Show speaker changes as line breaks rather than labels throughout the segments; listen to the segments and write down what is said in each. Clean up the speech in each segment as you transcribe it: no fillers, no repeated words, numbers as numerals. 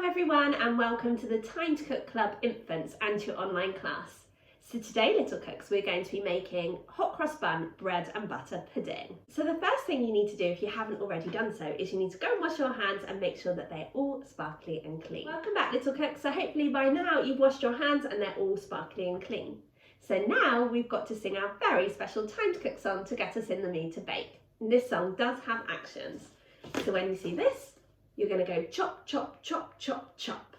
everyone, and welcome to the Time to Cook Club Infants and your online class. So today, little cooks, we're going to be making hot cross bun, bread and butter pudding. So the first thing you need to do, if you haven't already done so, is you need to go and wash your hands and make sure that they're all sparkly and clean. Welcome back, little cooks. So hopefully by now you've washed your hands and they're all sparkly and clean. So now we've got to sing our very special Time to Cook song to get us in the mood to bake. And this song does have actions. So when you see this, you're going to go chop, chop, chop, chop, chop.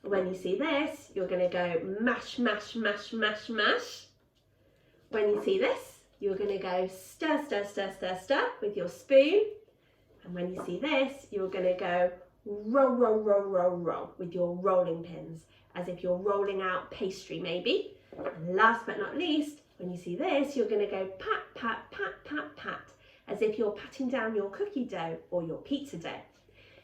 When you see this, you're going to go mash, mash, mash, mash, mash. When you see this, you're going to go stir, stir, stir, stir, stir with your spoon. And when you see this, you're going to go roll, roll, roll, roll, roll with your rolling pins, as if you're rolling out pastry maybe. And last but not least, when you see this, you're going to go pat, pat, pat, pat, pat, as if you're patting down your cookie dough or your pizza dough.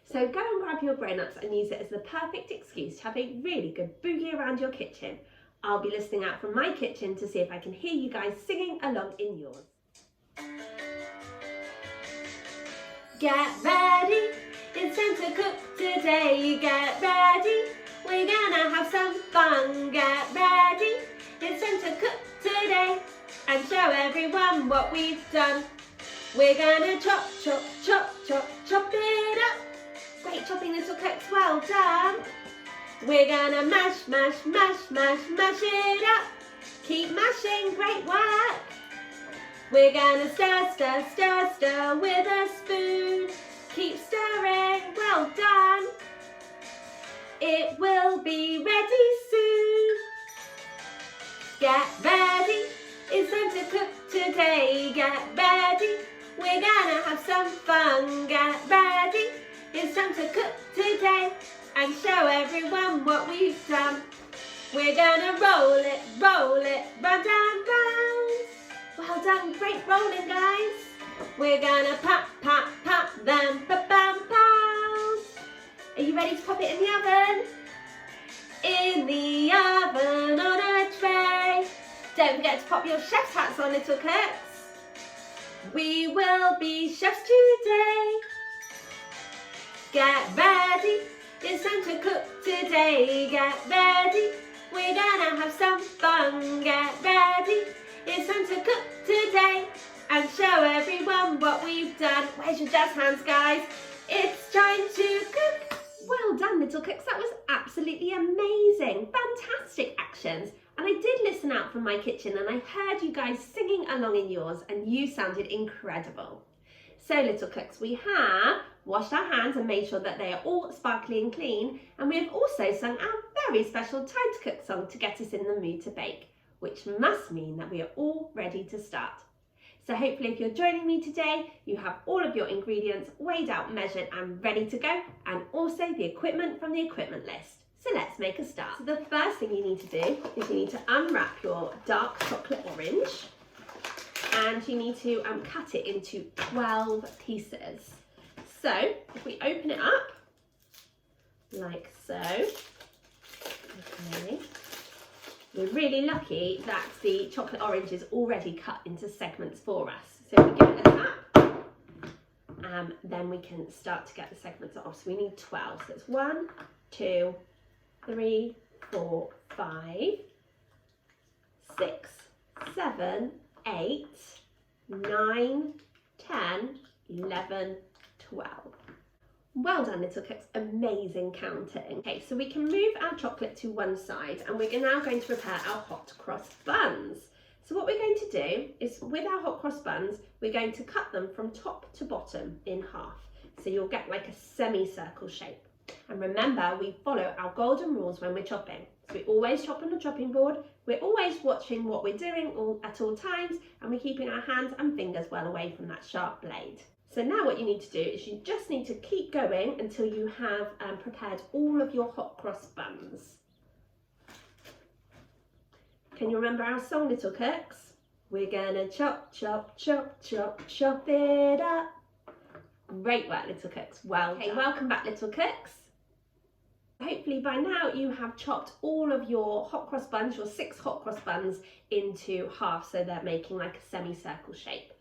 So go and grab your grown-ups and use it as the perfect excuse to have a really good boogie around your kitchen. I'll be listening out from my kitchen to see if I can hear you guys singing along in yours. Get ready, it's time to cook today. Get ready, we're gonna have some fun. Get ready, it's time to cook today and show everyone what we've done. We're gonna chop, chop, chop, chop, chop it up. Great chopping, little cooks, well done. We're gonna mash, mash, mash, mash, mash it up. Keep mashing, great work. We're gonna stir, stir, stir, stir with a spoon. Keep stirring, well done. It will be ready soon. Get ready, it's time to cook today. Get ready, we're gonna have some fun. Get ready, it's time to cook today and show everyone what we've done. We're gonna roll it, round and round. Well done, great rolling, guys. We're gonna pat, pat, pat, then ba-bam, pound. Are you ready to pop it in the oven? In the oven on a tray. Don't forget to pop your chef's hats on, little cooks. We will be chefs today. Get ready, it's time to cook today. Get ready, we're gonna have some fun. Get ready, it's time to cook today and show everyone what we've done. Where's your jazz hands, guys? It's time to cook. Well done, little cooks. That was absolutely amazing. Fantastic actions. And I did listen out from my kitchen and I heard you guys singing along in yours and you sounded incredible. So little cooks, we have washed our hands and made sure that they are all sparkly and clean, and we have also sung our very special Time to Cook song to get us in the mood to bake, which must mean that we are all ready to start. So hopefully if you're joining me today, you have all of your ingredients weighed out, measured and ready to go, and also the equipment from the equipment list. So let's make a start. So the first thing you need to do is you need to unwrap your dark chocolate orange, and you need to cut it into 12 pieces. So if we open it up, like so, okay, we're really lucky that the chocolate orange is already cut into segments for us. So if we give it a tap, then we can start to get the segments off. So we need 12. So it's 1, 2, 3, 4, 5, 6, 7, 8, 9, 10, 11, 12. Well done, little cooks, amazing counting. Okay, so we can move our chocolate to one side and we're now going to prepare our hot cross buns. So what we're going to do is with our hot cross buns, we're going to cut them from top to bottom in half. So you'll get like a semicircle shape. And remember, we follow our golden rules when we're chopping. So we always chop on the chopping board, we're always watching what we're doing at all times, and we're keeping our hands and fingers well away from that sharp blade. So now what you need to do is you just need to keep going until you have prepared all of your hot cross buns. Can you remember our song, little cooks? We're gonna chop, chop, chop, chop, chop it up. Great work, little cooks. Well done. Welcome back, little cooks. Hopefully by now you have chopped all of your hot cross buns, your 6 hot cross buns, into half so they're making like a semicircle shape.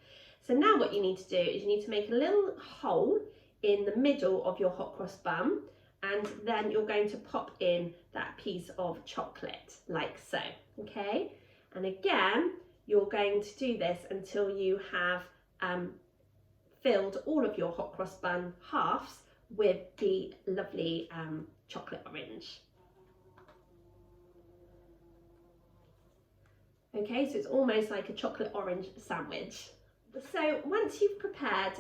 So now what you need to do is you need to make a little hole in the middle of your hot cross bun and then you're going to pop in that piece of chocolate like so, okay? And again, you're going to do this until you have filled all of your hot cross bun halves with the lovely chocolate orange. Okay, so it's almost like a chocolate orange sandwich. So once you've prepared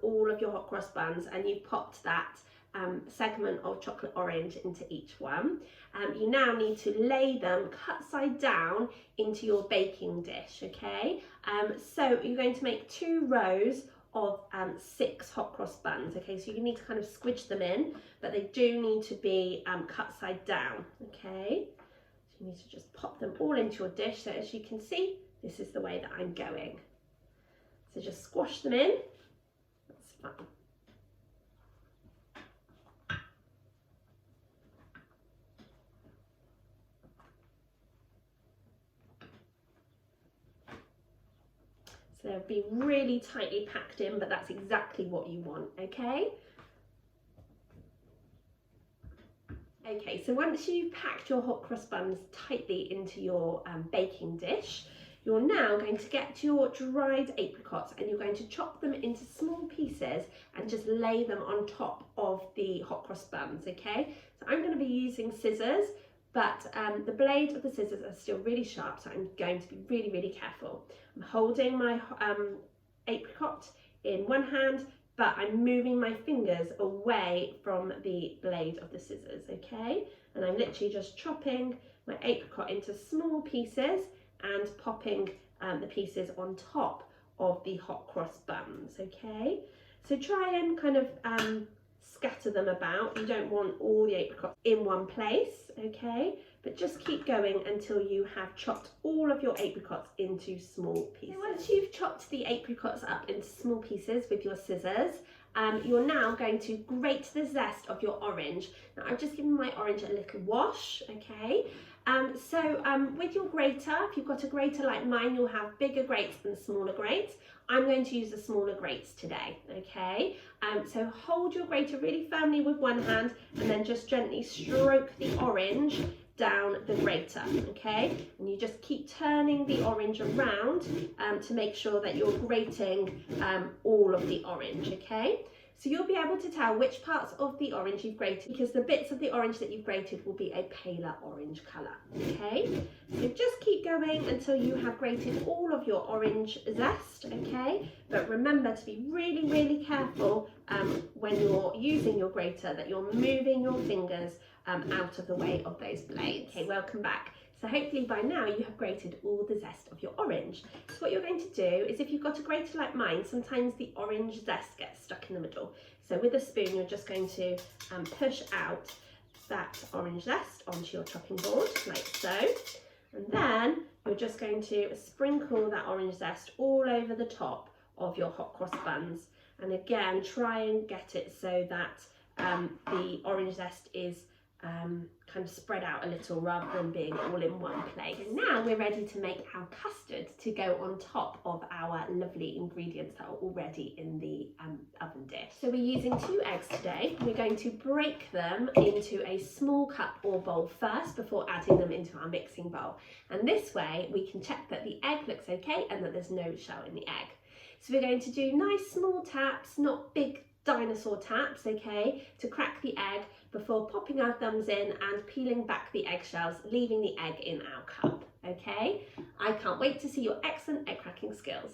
all of your hot cross buns and you've popped that segment of chocolate orange into each one, you now need to lay them cut side down into your baking dish, okay? So you're going to make 2 rows of 6 hot cross buns, okay? So you need to kind of squidge them in, but they do need to be cut side down, okay? So you need to just pop them all into your dish. So as you can see, this is the way that I'm going. So just squash them in, that's fine. So they'll be really tightly packed in, but that's exactly what you want, okay? Okay, so once you've packed your hot cross buns tightly into your baking dish, you're now going to get your dried apricots and you're going to chop them into small pieces and just lay them on top of the hot cross buns, okay? So I'm going to be using scissors, but the blade of the scissors are still really sharp, so I'm going to be really, really careful. I'm holding my apricot in one hand, but I'm moving my fingers away from the blade of the scissors, okay? And I'm literally just chopping my apricot into small pieces and popping the pieces on top of the hot cross buns, okay? So try and kind of scatter them about. You don't want all the apricots in one place, okay? But just keep going until you have chopped all of your apricots into small pieces. So once you've chopped the apricots up into small pieces with your scissors, you're now going to grate the zest of your orange. Now I've just given my orange a little wash, okay? With your grater, if you've got a grater like mine, you'll have bigger grates than smaller grates. I'm going to use the smaller grates today, okay? So hold your grater really firmly with one hand and then just gently stroke the orange down the grater, okay? And you just keep turning the orange around to make sure that you're grating all of the orange, okay? So you'll be able to tell which parts of the orange you've grated because the bits of the orange that you've grated will be a paler orange colour, okay? So just keep going until you have grated all of your orange zest, okay? But remember to be really, really careful when you're using your grater that you're moving your fingers out of the way of those blades. Okay, welcome back. So hopefully by now you have grated all the zest of your orange. So what you're going to do is if you've got a grater like mine, sometimes the orange zest gets stuck in the middle. So with a spoon, you're just going to push out that orange zest onto your chopping board, like so. And then you're just going to sprinkle that orange zest all over the top of your hot cross buns. And again, try and get it so that the orange zest is kind of spread out a little rather than being all in one place. And now we're ready to make our custard to go on top of our lovely ingredients that are already in the oven dish. So we're using 2 eggs today. We're going to break them into a small cup or bowl first before adding them into our mixing bowl. And this way we can check that the egg looks okay and that there's no shell in the egg. So we're going to do nice small taps, not big dinosaur taps, okay, to crack the egg before popping our thumbs in and peeling back the eggshells, leaving the egg in our cup, okay? I can't wait to see your excellent egg cracking skills.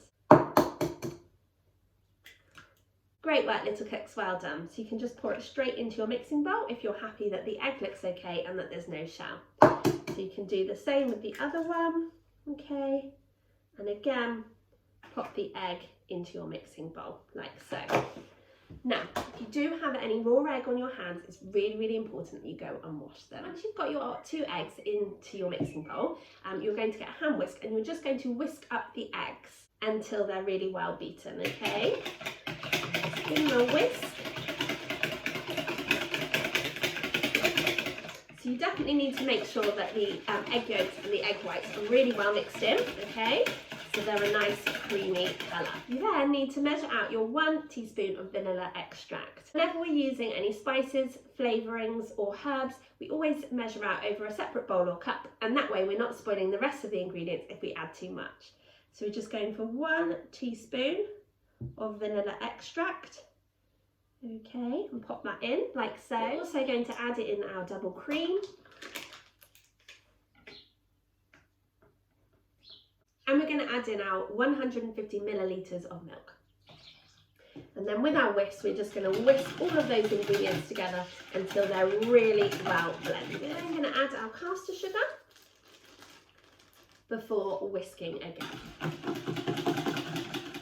Great work, little cooks, well done. So you can just pour it straight into your mixing bowl if you're happy that the egg looks okay and that there's no shell. So you can do the same with the other one, okay? And again, pop the egg into your mixing bowl, like so. Now, if you do have any raw egg on your hands, it's really, really important that you go and wash them. Once you've got your 2 eggs into your mixing bowl, you're going to get a hand whisk and you're just going to whisk up the eggs until they're really well beaten, okay? Just give them a whisk. So you definitely need to make sure that the egg yolks and the egg whites are really well mixed in, okay? So they're a nice creamy colour. You then need to measure out your 1 teaspoon of vanilla extract. Whenever we're using any spices, flavourings or herbs, we always measure out over a separate bowl or cup, and that way we're not spoiling the rest of the ingredients if we add too much. So we're just going for 1 teaspoon of vanilla extract. Okay, and pop that in like so. We're also going to add it in our double cream. And we're going to add in our 150 millilitres of milk. And then with our whisk, we're just going to whisk all of those ingredients together until they're really well blended. Then I'm going to add our caster sugar before whisking again.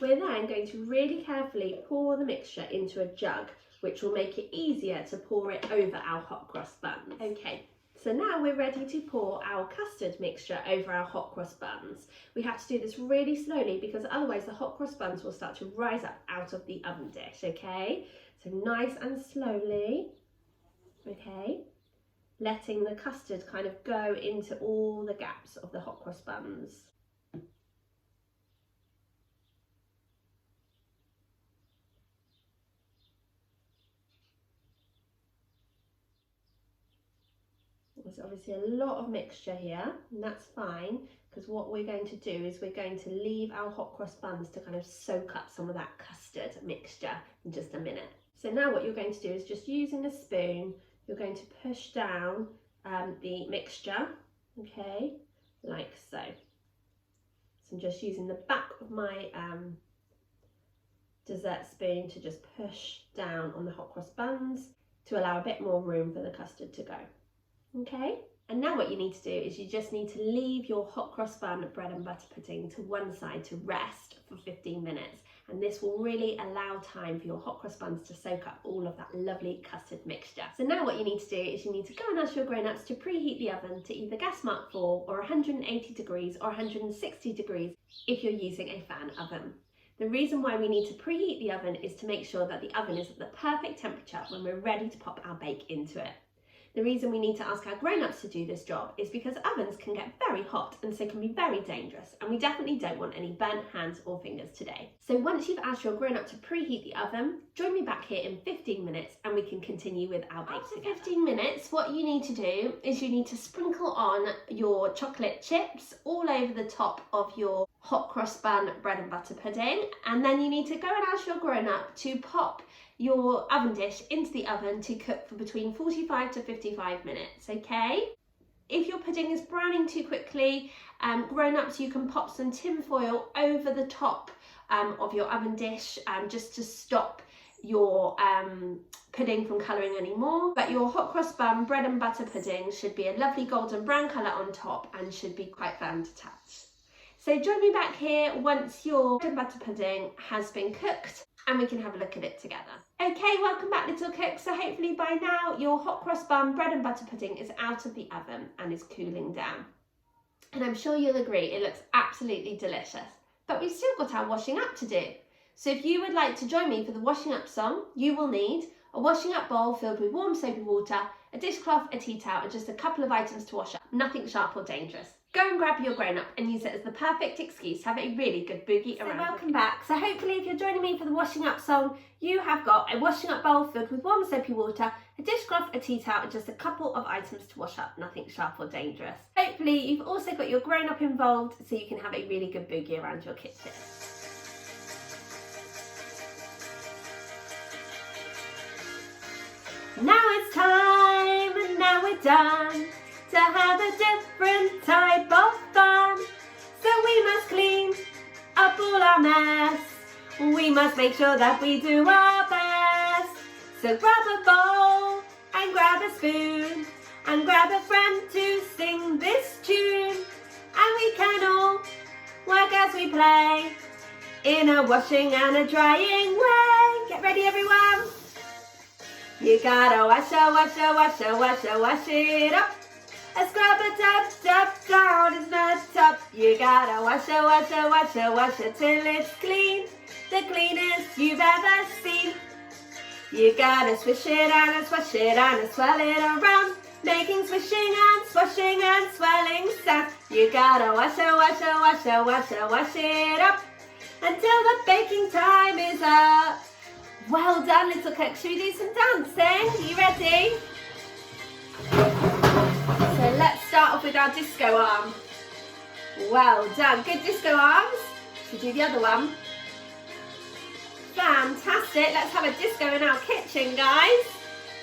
We're then going to really carefully pour the mixture into a jug, which will make it easier to pour it over our hot cross buns. Okay, so now we're ready to pour our custard mixture over our hot cross buns. We have to do this really slowly because otherwise the hot cross buns will start to rise up out of the oven dish, okay? So nice and slowly, okay? Letting the custard kind of go into all the gaps of the hot cross buns. There's obviously a lot of mixture here, and that's fine, because what we're going to do is we're going to leave our hot cross buns to kind of soak up some of that custard mixture in just a minute. So now what you're going to do is just using a spoon, you're going to push down the mixture, okay, like so. So I'm just using the back of my dessert spoon to just push down on the hot cross buns to allow a bit more room for the custard to go. Okay, and now what you need to do is you just need to leave your hot cross bun bread and butter pudding to one side to rest for 15 minutes, and this will really allow time for your hot cross buns to soak up all of that lovely custard mixture. So now what you need to do is you need to go and ask your grown-ups to preheat the oven to either gas mark 4 or 180 degrees or 160 degrees if you're using a fan oven. The reason why we need to preheat the oven is to make sure that the oven is at the perfect temperature when we're ready to pop our bake into it. The reason we need to ask our grown-ups to do this job is because ovens can get very hot and so can be very dangerous, and we definitely don't want any burnt hands or fingers today. So once you've asked your grown-up to preheat the oven, join me back here in 15 minutes and we can continue with our bake together. After 15 minutes, what you need to do is you need to sprinkle on your chocolate chips all over the top of your hot cross bun bread and butter pudding, and then you need to go and ask your grown-up to pop your oven dish into the oven to cook for between 45 to 55 minutes, okay? If your pudding is browning too quickly, grown-ups, you can pop some tin foil over the top of your oven dish just to stop your pudding from colouring anymore. But your hot cross bun bread and butter pudding should be a lovely golden brown colour on top and should be quite firm to touch. So join me back here once your bread and butter pudding has been cooked and we can have a look at it together. Okay, welcome back little cooks. So hopefully by now your hot cross bun bread and butter pudding is out of the oven and is cooling down. And I'm sure you'll agree it looks absolutely delicious. But we've still got our washing up to do. So if you would like to join me for the washing up song, you will need a washing up bowl filled with warm soapy water, a dishcloth, a tea towel and just a couple of items to wash up. Nothing sharp or dangerous. Go and grab your grown-up and use it as the perfect excuse to have a really good boogie around. So welcome back. So hopefully if you're joining me for the washing up song, you have got a washing up bowl filled with warm soapy water, a dishcloth, a tea towel and just a couple of items to wash up. Nothing sharp or dangerous. Hopefully you've also got your grown-up involved so you can have a really good boogie around your kitchen. Now it's time and now we're done to have a different type of fun. So we must clean up all our mess. We must make sure that we do our best. So grab a bowl and grab a spoon and grab a friend to sing this tune. And we can all work as we play in a washing and a drying way. Get ready everyone. You gotta wash it up. A scrubber tub down is not top. You gotta wash it till it's clean. The cleanest you've ever seen. You gotta swish it and swash it and swirl it around, making swishing and swashing and swirling sound. You gotta wash it up until the baking time is up. Well done, little cook. Should we do some dancing? Are you ready? So let's start off with our disco arm. Well done. Good disco arms. Should we do the other one? Fantastic. Let's have a disco in our kitchen, guys.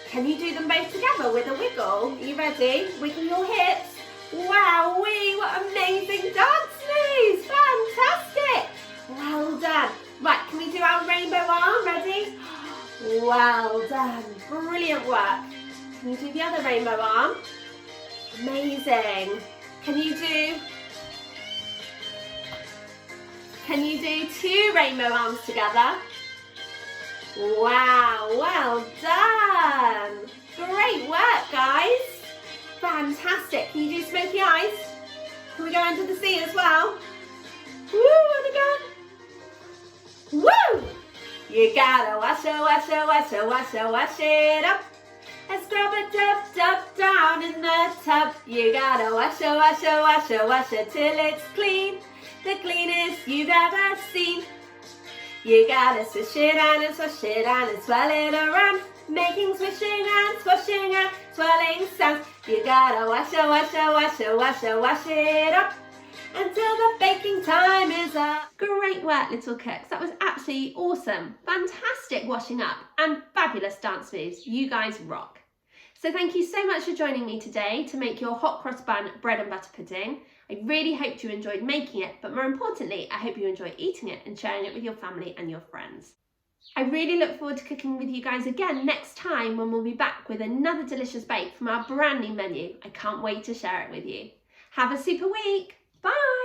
Can you do them both together with a wiggle? Are you ready? Wiggle your hips. Wowee, what amazing dance moves. Fantastic. Well done. Right, can we do our rainbow arm? Ready? Well done. Brilliant work. Can you do the other rainbow arm? Amazing. Can you do 2 rainbow arms together? Wow, well done. Great work, guys. Fantastic. Can you do smoky eyes? Can we go under the sea as well? Woo, and again. Woo! You gotta wash it, wash it, wash it, wash it, wash it up. And scrub it up, down in the tub. You gotta wash it, wash it, wash it, wash it till it's clean. The cleanest you've ever seen. You gotta swish it and swash it and swirl it around, making swishing and swashing and swirling sounds. You gotta wash it, wash it, wash it, wash it, wash it up until the baking time is up. Great work, little cooks. That was absolutely awesome. Fantastic washing up and fabulous dance moves. You guys rock. So thank you so much for joining me today to make your hot cross bun bread and butter pudding. I really hoped you enjoyed making it, but more importantly, I hope you enjoy eating it and sharing it with your family and your friends. I really look forward to cooking with you guys again next time when we'll be back with another delicious bake from our brand new menu. I can't wait to share it with you. Have a super week. Bye.